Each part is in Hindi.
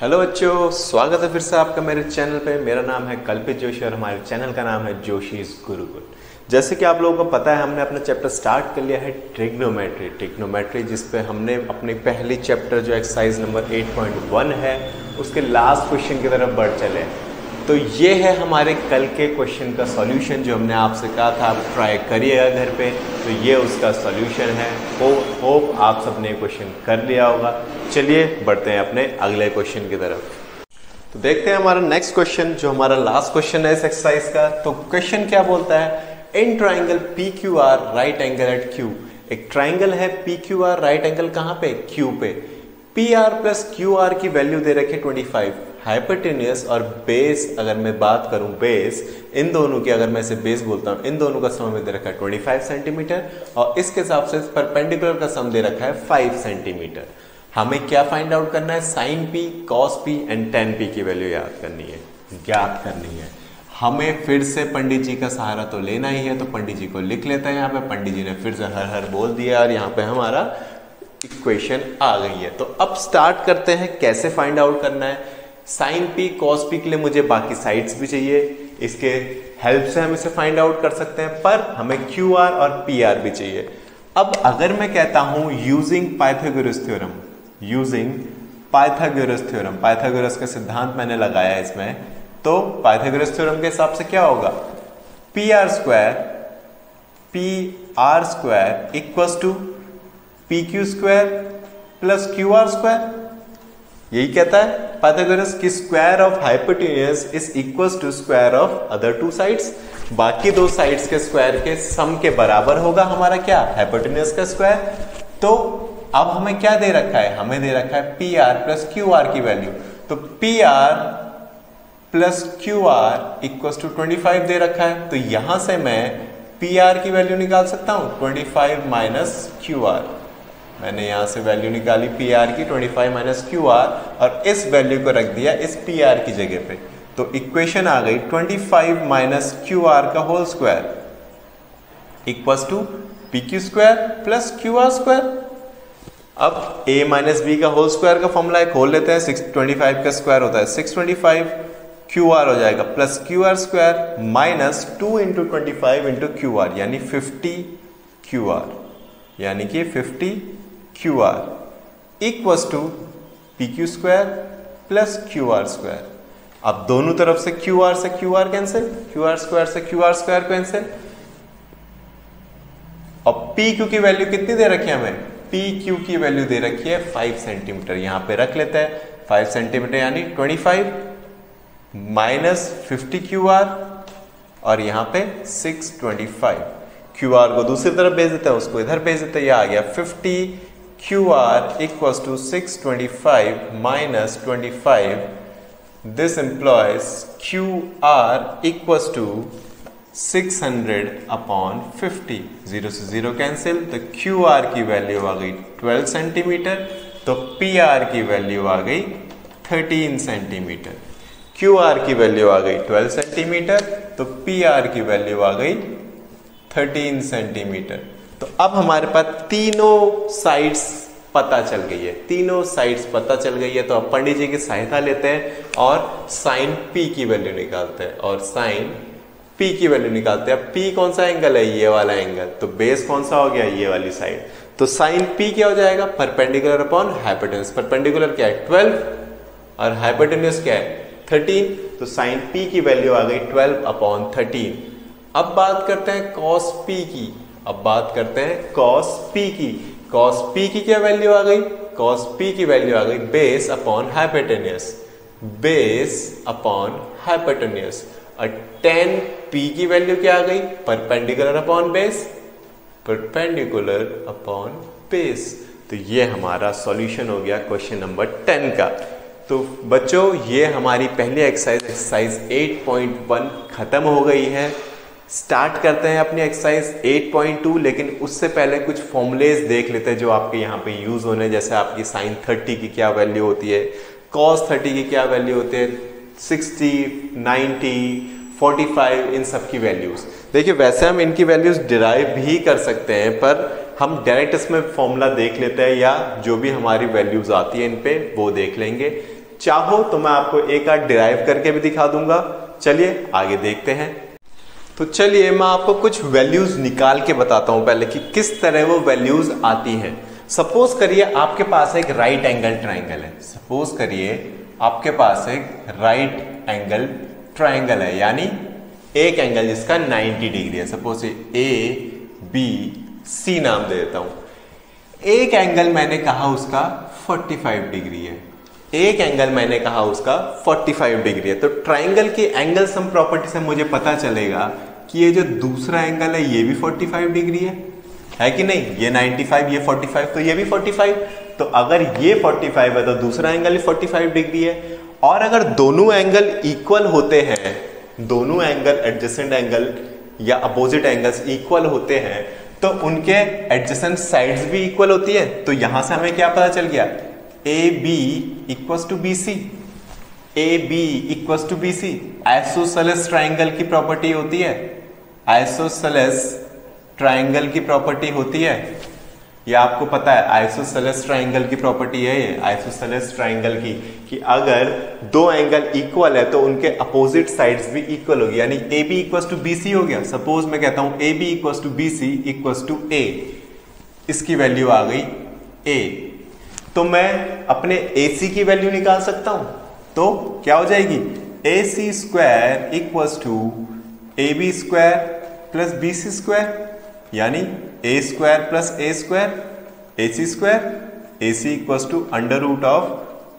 हेलो बच्चों, स्वागत है फिर से आपका मेरे चैनल पे। मेरा नाम है कल्पित जोशी और हमारे चैनल का नाम है जोशीज गुरुकुल। जैसे कि आप लोगों को पता है, हमने अपना चैप्टर स्टार्ट कर लिया है ट्रिग्नोमेट्री, जिस पे हमने अपनी पहली चैप्टर जो एक्सरसाइज नंबर 8.1 है उसके लास्ट क्वेश्चन की तरफ बढ़ चले। तो ये है हमारे कल के क्वेश्चन का सॉल्यूशन जो हमने आपसे कहा था आप ट्राई करिएगा घर पे। तो ये उसका सॉल्यूशन है। होप आप सबने क्वेश्चन कर लिया होगा। चलिए बढ़ते हैं अपने अगले क्वेश्चन की तरफ। तो देखते हैं हमारा नेक्स्ट क्वेश्चन जो हमारा लास्ट क्वेश्चन है इस एक्सरसाइज का। तो क्वेश्चन क्या बोलता है, in triangle PQR right angle at Q। एक ट्राइंगल है PQR राइट एंगल कहाँ पे, Q पे। PR प्लस QR की वैल्यू दे रखे 25। हाइपोटेन्यूस और बेस, अगर मैं बात करूं बेस, इन दोनों की, अगर मैं इसे बेस बोलता हूं, इन दोनों का सम में दे रखा है 25 सेंटीमीटर और इसके हिसाब से परपेंडिकुलर का सम दे रखा है 5 सेंटीमीटर। हमें क्या फाइंड आउट करना है, sine P, cos P and tan P की वैल्यू याद करनी है, ज्ञात करनी है। हमें फिर से पंडित जी का सहारा तो लेना ही है, तो पंडित जी को लिख लेते हैं यहाँ पे। पंडित जी ने फिर से हर हर बोल दिया और यहाँ पे हमारा इक्वेशन आ गई है। तो अब स्टार्ट करते हैं कैसे फाइंड आउट करना है। साइन P कॉस P के लिए मुझे बाकी साइड्स भी चाहिए, इसके हेल्प से हम इसे फाइंड आउट कर सकते हैं, पर हमें QR और PR भी चाहिए। अब अगर मैं कहता हूं यूजिंग पाइथागोरस थ्योरम, पाइथागोरस का सिद्धांत मैंने लगाया इसमें, तो पाइथागोरस थ्योरम के हिसाब से क्या होगा, PR square equals to PQ square plus QR square. यही कहता है पाइथागोरस की square of hypotenuse is equals to square of other two sides. बाकी दो साइड्स के स्क्वायर के सम के बराबर होगा हमारा क्या, हाइपोटेन्यूस का स्क्वायर। तो अब हमें क्या दे रखा है, हमें दे रखा है PR प्लस QR की वैल्यू। तो PR plus QR equals to 25 दे रखा है। तो यहां से मैं PR की वैल्यू निकाल सकता हूं 25 माइनस QR। मैंने यहां से वैल्यू निकाली PR की 25 माइनस QR और इस वैल्यू को रख दिया इस PR की जगह पे। तो इक्वेशन आ गई 25 माइनस QR का whole square equals to PQ square plus QR square. अब A माइनस B का होल स्क्वायर का फॉर्मूला एक खोल लेते हैं। 625 का स्क्वायर होता है 625, QR हो जाएगा plus QR square minus 2 into 25 into QR यानी 50 QR, यानी कि 50 QR equals to PQ square plus QR square. अब दोनों तरफ से QR से QR कैंसिल, QR स्क्वायर से QR स्क्वायर कैंसिल। और PQ की वैल्यू कितनी दे रखी है हमें, PQ की वैल्यू दे रखी है 5 सेंटीमीटर। यहां पे रख लेते हैं 5 सेंटीमीटर यानी 25 माइनस 50 QR और यहां पे 625। QR को दूसरी तरफ भेज देते हैं, उसको इधर भेज देते हैं। यह आ गया 50 QR equals to 625 minus 25। This implies QR equals to 600 upon 50। 0 से 0 कैंसिल, तो QR की वैल्यू आ गई 12 सेंटीमीटर। तो PR की वैल्यू आ गई 13 सेंटीमीटर। QR की वैल्यू आ गई 12 सेंटीमीटर, तो PR की वैल्यू आ गई 13 सेंटीमीटर। तो अब हमारे पास तीनों साइड्स पता चल गई है, तीनों साइड्स पता चल गई है। तो अब पंडित जी की सहायता लेते हैं और साइन P की वैल्यू निकालते हैं, और साइन P की वैल्यू निकालते हैं। अब P कौन सा एंगल है, ये वाला एंगल, तो बेस कौन सा हो गया, ये वाली साइड। तो साइन P क्या हो जाएगा, परपेंडिकुलर अपॉन हाइपोटेन्यूस। परपेंडिकुलर क्या है 12 और हाइपोटेन्यूस क्या है 13। तो साइन P की वैल्यू आ गई 12 अपॉन 13। अब बात करते हैं कॉस P की, अब बात करते हैं कॉस P की। कॉस P की क्या वैल्यू आ गई, कॉस P की वैल्यू आ गई base upon hypotenuse, base upon hypotenuse. और टेन P की वैल्यू क्या आ गई, perpendicular upon base, perpendicular upon base. तो ये हमारा सॉल्यूशन हो गया क्वेश्चन नंबर 10 का। तो बच्चों, ये हमारी पहली एक्सरसाइज 8.1 खत्म हो गई है। स्टार्ट करते हैं अपनी एक्सरसाइज 8.2, लेकिन उससे पहले कुछ फॉर्मूलेज देख लेते हैं जो आपके यहाँ पे यूज होने। जैसे आपकी साइन 30 की क्या वैल्यू होती है, कॉस 30 की क्या वैल्यू होती है, 60, 90, 45, इन सब की वैल्यूज। देखिए वैसे हम इनकी वैल्यूज डिराइव भी कर सकते हैं, पर हम डायरेक्ट इसमें फॉर्मूला देख लेते हैं, या जो भी हमारी वैल्यूज आती है इन पे वो देख लेंगे। चाहो तो मैं आपको एक आध डिराइव करके भी दिखा दूंगा। चलिए आगे देखते हैं। तो चलिए मैं आपको कुछ वैल्यूज निकाल के बताता हूं पहले कि किस तरह वो वैल्यूज आती हैं। सपोज करिए आपके पास एक राइट एंगल ट्राइंगल है। सपोज करिए आपके पास एक राइट एंगल ट्राइंगल है, यानी एक एंगल जिसका 90 डिग्री है। सपोज ए बी सी नाम दे देता हूं। एक एंगल मैंने कहा उसका 45 डिग्री है, एक एंगल मैंने कहा उसका 45 डिग्री है। तो ट्राइंगल की एंगल सम प्रॉपर्टी से मुझे पता चलेगा कि ये जो दूसरा एंगल है ये भी 45 डिग्री है कि नहीं? ये 95, ये 45, तो ये भी 45। तो अगर ये 45 है तो दूसरा एंगल भी 45 डिग्री है। और अगर दोनों एंगल इक्वल होते हैं, दोनों एंगल एडजेसेंट एंगल या अपोजिट एंगल्स इक्वल होते हैं, तो उनके एडजेसेंट साइड्स भी इक्वल होती है। तो यहां से हमें क्या पता चल गया? A B equals to B C, A B equals to B C. Isosceles triangle की प्रॉपर्टी होती है, आइसोसेलेस ट्राइंगल की प्रॉपर्टी होती है, ये आपको पता है। आइसोसेलेस ट्राइंगल की प्रॉपर्टी है ये, आइसोसेलेस ट्राइंगल की, कि अगर दो एंगल इक्वल है तो उनके अपोजिट साइड्स भी इक्वल होगी, यानी A B equals to B C हो गया। सपोज मैं कहता हूं A B equals to B C equals to A, इसकी वैल्यू आ गई ए। तो मैं अपने ए सी की वैल्यू निकाल सकता हूं। तो क्या हो जाएगी? A C square equals to A B square plus B C square, यानी A square plus A square, A C square, A C equals to under root of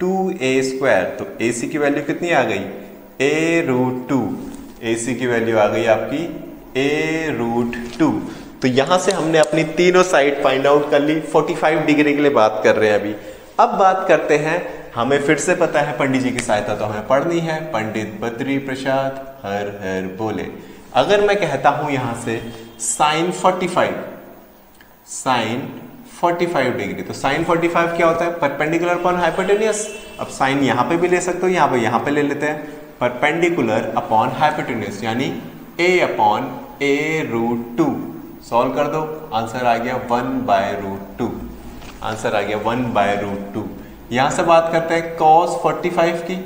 2a square. तो ए सी की वैल्यू कितनी आ गई? a root 2। ए सी की वैल्यू आ गई आपकी a रूट 2। तो यहां से हमने अपनी तीनों साइड फाइंड आउट कर ली। 45 डिग्री के लिए बात कर रहे हैं अभी। अब बात करते हैं, हमें फिर से पता है पंडित जी की सहायता तो हमें पढ़नी है। पंडित बद्री प्रसाद हर हर बोले। अगर मैं कहता हूं यहां से साइन 45, साइन 45 डिग्री, तो साइन 45 क्या होता है? Perpendicular upon hypotenuse. अब साइन यहां पे भी ले सकते हो, यहां पे ले लेते हैं। परपेंडिकुलर अपॉन हाइपोटेन्यूस, यानी a upon a root 2। Solve कर दो, आंसर आ गया 1/√2। आंसर आ गया 1/√2। यहां से बात करते हैं cos 45 की,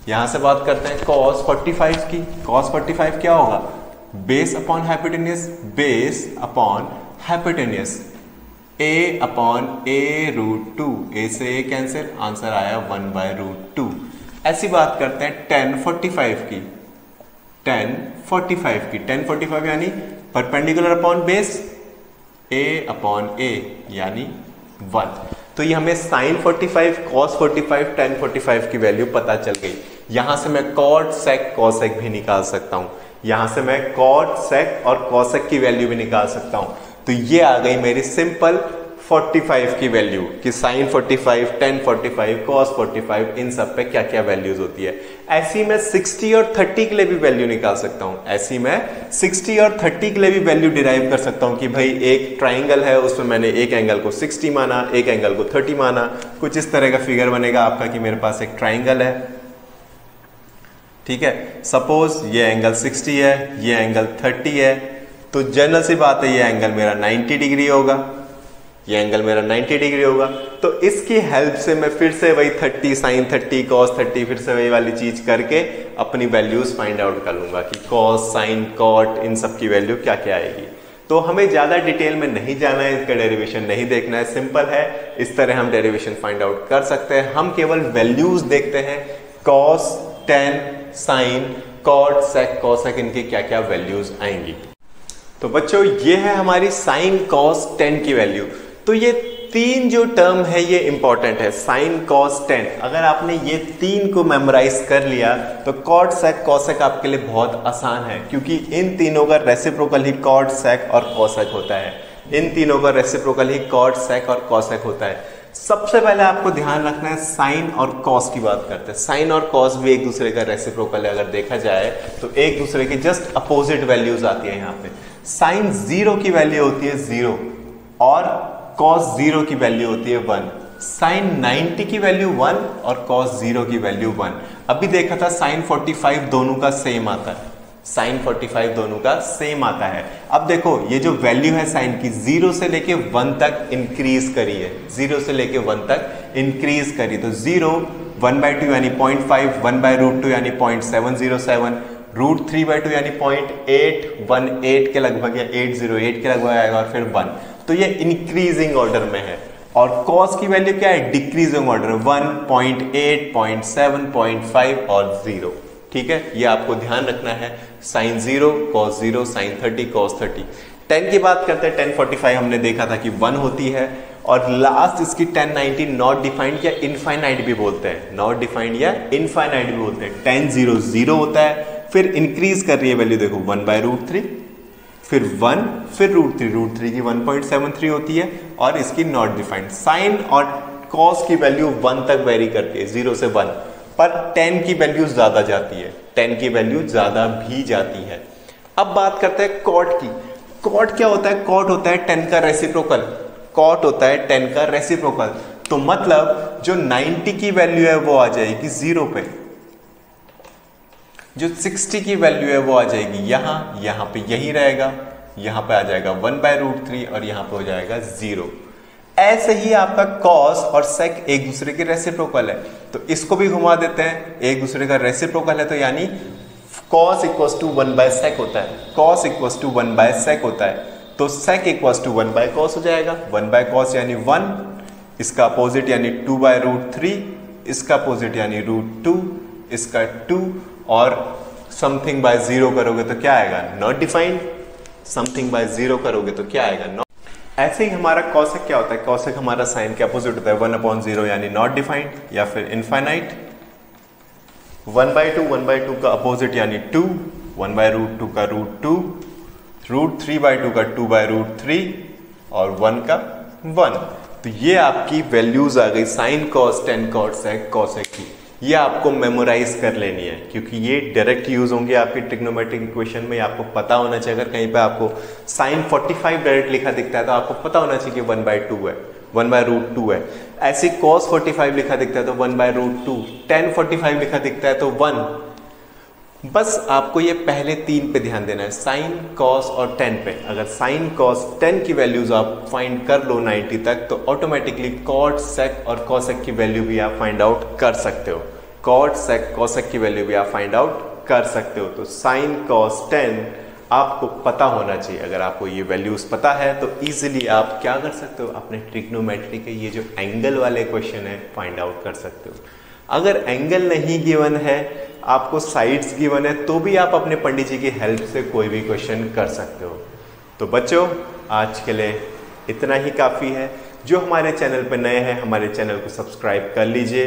यहां से बात करते हैं cos 45 की। cos 45 क्या होगा? Base upon hypotenuse, base upon hypotenuse, a upon a root 2। a से a कैंसिल, आंसर आया 1/√2। ऐसी बात करते हैं tan 45 की, tan 45 की। tan 45 यानी perpendicular upon base, a upon a यानी 1। तो ये हमें sin 45, cos 45, tan 45 की वैल्यू पता चल गई। यहां से मैं cot sec cosec भी निकाल सकता हूं, यहां से मैं cot sec और cosec की वैल्यू भी निकाल सकता हूं। तो ये आ गई मेरी सिंपल 45 की वैल्यू कि sin 45, tan 45, cos 45, इन सब पे क्या क्या वैल्यूज होती है। ऐसी मैं 60 और 30 के लिए भी वैल्यू निकाल सकता हूं। ऐसी मैं 60 और 30 के लिए भी वैल्यू डिराइव कर सकता हूं कि भाई एक ट्राइंगल है, उसमें मैंने एक एंगल को 60 माना, एक एंगल को 30 माना। कुछ इस तरह का फिगर बनेगा आपका कि मेरे पास एक ट्राइंगल है, ठीक है। सपोज ये एंगल 60 है, ये एंगल 30 है, तो जनरल सी बात है ये एंगल मेरा 90 डिग्री होगा, ये एंगल मेरा 90 डिग्री होगा। तो इसकी हेल्प से मैं फिर से वही 30 sin 30 cos 30 फिर से वही वाली चीज करके अपनी वैल्यूज फाइंड आउट कर लूंगा कि cos sin cot इन सब की वैल्यू क्या क्या आएगी। तो हमें ज्यादा डिटेल में नहीं जाना है, इसका डेरिवेशन नहीं देखना है, सिंपल है। इस तरह हम डेरिवेशन फाइंड आउट कर सकते हैं। हम केवल वैल्यूज देखते हैं, cos tan sin cot sec cosec इनकी क्या क्या वैल्यूज आएंगी। तो बच्चों ये है हमारी sin cos tan की वैल्यू। तो ये तीन जो टर्म है ये इंपॉर्टेंट है, sin cos tan। अगर आपने ये तीन को मेमोराइज कर लिया तो cot sec cosec आपके लिए बहुत आसान है, क्योंकि इन तीनों का रेसिप्रोकल ही cot sec और cosec होता है। इन तीनों का रेसिप्रोकल ही cot sec और cosec होता है। सबसे पहले आपको ध्यान रखना है साइन और कॉस की बात करते हैं। साइन और कॉस भी एक दूसरे का रेसिप्रोकल है। अगर देखा जाए तो एक दूसरे की जस्ट अपोजिट वैल्यूज आती है। यहाँ पे साइन 0 की वैल्यू होती है 0 और कॉस 0 की वैल्यू होती है 1। साइन 90 की वैल्यू 1 और कॉस 0 की वैल्यू 1। अभी देखा था साइन 45 दोनों का सेम आता है, साइन 45 दोनों का सेम आता है। अब देखो ये जो वैल्यू है साइन की 0 से लेके 1 तक इंक्रीज करी है, 0 से लेके 1 तक इंक्रीज करी। तो 0 1/2 यानी 0.5, 1/√2 यानी 0.707, √3/2 यानी 0.818 के लगभग या 808 के लगभग आएगा और फिर 1। तो ये इंक्रीजिंग ऑर्डर में है। और कॉस की वैल्यू क्या है? डिक्रीजिंग ऑर्डर, 1, 0.8, 0.7, 0.5 और 0। ठीक है, ये आपको ध्यान रखना है। sin 0, cos 0, sin 30, cos 30। 10 की बात करते हैं, 1045 हमने देखा था कि 1 होती है। और लास्ट इसकी 1090 नॉट डिफाइंड या इनफाइनाइट भी बोलते हैं, नॉट डिफाइंड या इनफाइनाइट भी बोलते हैं। 10 0 0 होता है, फिर इंक्रीज कर रही है वैल्यू, देखो 1/√3, फिर 1, फिर √3 की 1.73 होती है और इसकी नॉट डिफाइंड। साइन और कॉस की वैल्यू 1 तक वेरी करती है, 0 से 1, पर 10 की वैल्यू ज्यादा जाती है, 10 की वैल्यू ज्यादा भी जाती है। अब बात करते हैं कॉट की। कॉट क्या होता है? कॉट होता है 10 का रेसिप्रोकल। कॉट होता है 10 का रेसिप्रोकल। तो मतलब जो 90 की वैल्यू है वो आ जाएगी 0 पे, जो 60 की वैल्यू है वो आ जाएगी यहां पे यही रहेगा, यहां पे आ जाएगा 1/√3 और यहां पे हो जाएगा 0। ऐसे ही आपका कॉस और सेक एक दूसरे के रेसिप्रोकल है, तो इसको भी घुमा देते हैं, एक दूसरे का रेसिप्रोकल है, तो यानी cos = 1/sec होता है, cos = 1/sec होता है, तो sec = 1/cos हो जाएगा। 1/cos यानी 1, इसका अपोजिट यानी 2/√3, इसका अपोजिट यानी √2, इसका 2, और समथिंग बाय 0 करोगे तो क्या आएगा? Not defined. समथिंग बाय 0 करोगे तो क्या आएगा? नॉट। ऐसे ही हमारा कॉसेक क्या होता है? कॉसेक हमारा साइन के अपोजिट होता है, 1/0 यानी नॉट डिफाइंड या फिर इनफाइनाइट। 1/2 का अपोजिट यानी 2, 1/√2 का √2, √3/2 का 2/√3 और 1 का 1। तो ये आपकी वैल्यूज आ गई साइन, कॉस, टेन, कॉट, सेक, कॉसेक की। ये आपको मेमोराइज कर लेनी है क्योंकि ये डायरेक्ट यूज होंगे आपकी ट्रिग्नोमेट्रिक इक्वेशन में। आपको पता होना चाहिए, अगर कहीं पे आपको sin 45 डायरेक्ट लिखा दिखता है तो आपको पता होना चाहिए कि 1/2 है, 1/√2 है। ऐसे cos 45 लिखा दिखता है तो 1/√2, tan 45 लिखा दिखता है तो 1। बस आपको ये पहले 3 पे ध्यान देना है, साइन, कॉस और टेन पे। अगर साइन, कॉस, टेन की वैल्यूज आप फाइंड कर लो 90 तक तो ऑटोमेटिकली कॉट, सेक और कॉसेक की वैल्यू भी आप फाइंड आउट कर सकते हो। कॉट, सेक, कॉसेक की वैल्यू भी आप फाइंड आउट कर सकते हो। तो साइन, कॉस, टेन आपको पता होना चाहिए। अगर आपको ये वैल्यूज पता है तो इजीली आप क्या कर सकते हो? अपने ट्रिग्नोमेट्री के ये जो एंगल वाले क्वेश्चन है फाइंड आउट कर सकते हो। अगर एंगल नहीं गिवन है, आपको साइड्स गिवन है, तो भी आप अपने पंडित जी की हेल्प से कोई भी क्वेश्चन कर सकते हो। तो बच्चों, आज के लिए इतना ही काफ़ी है। जो हमारे चैनल पर नए हैं, हमारे चैनल को सब्सक्राइब कर लीजिए,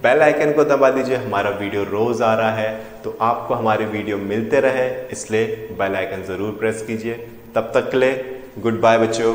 बेल आइकन को दबा दीजिए। हमारा वीडियो रोज़ आ रहा है तो आपको हमारे वीडियो मिलते रहे, इसलिए बेल आइकन ज़रूर प्रेस कीजिए। तब तक के लिए गुड बाय बच्चों।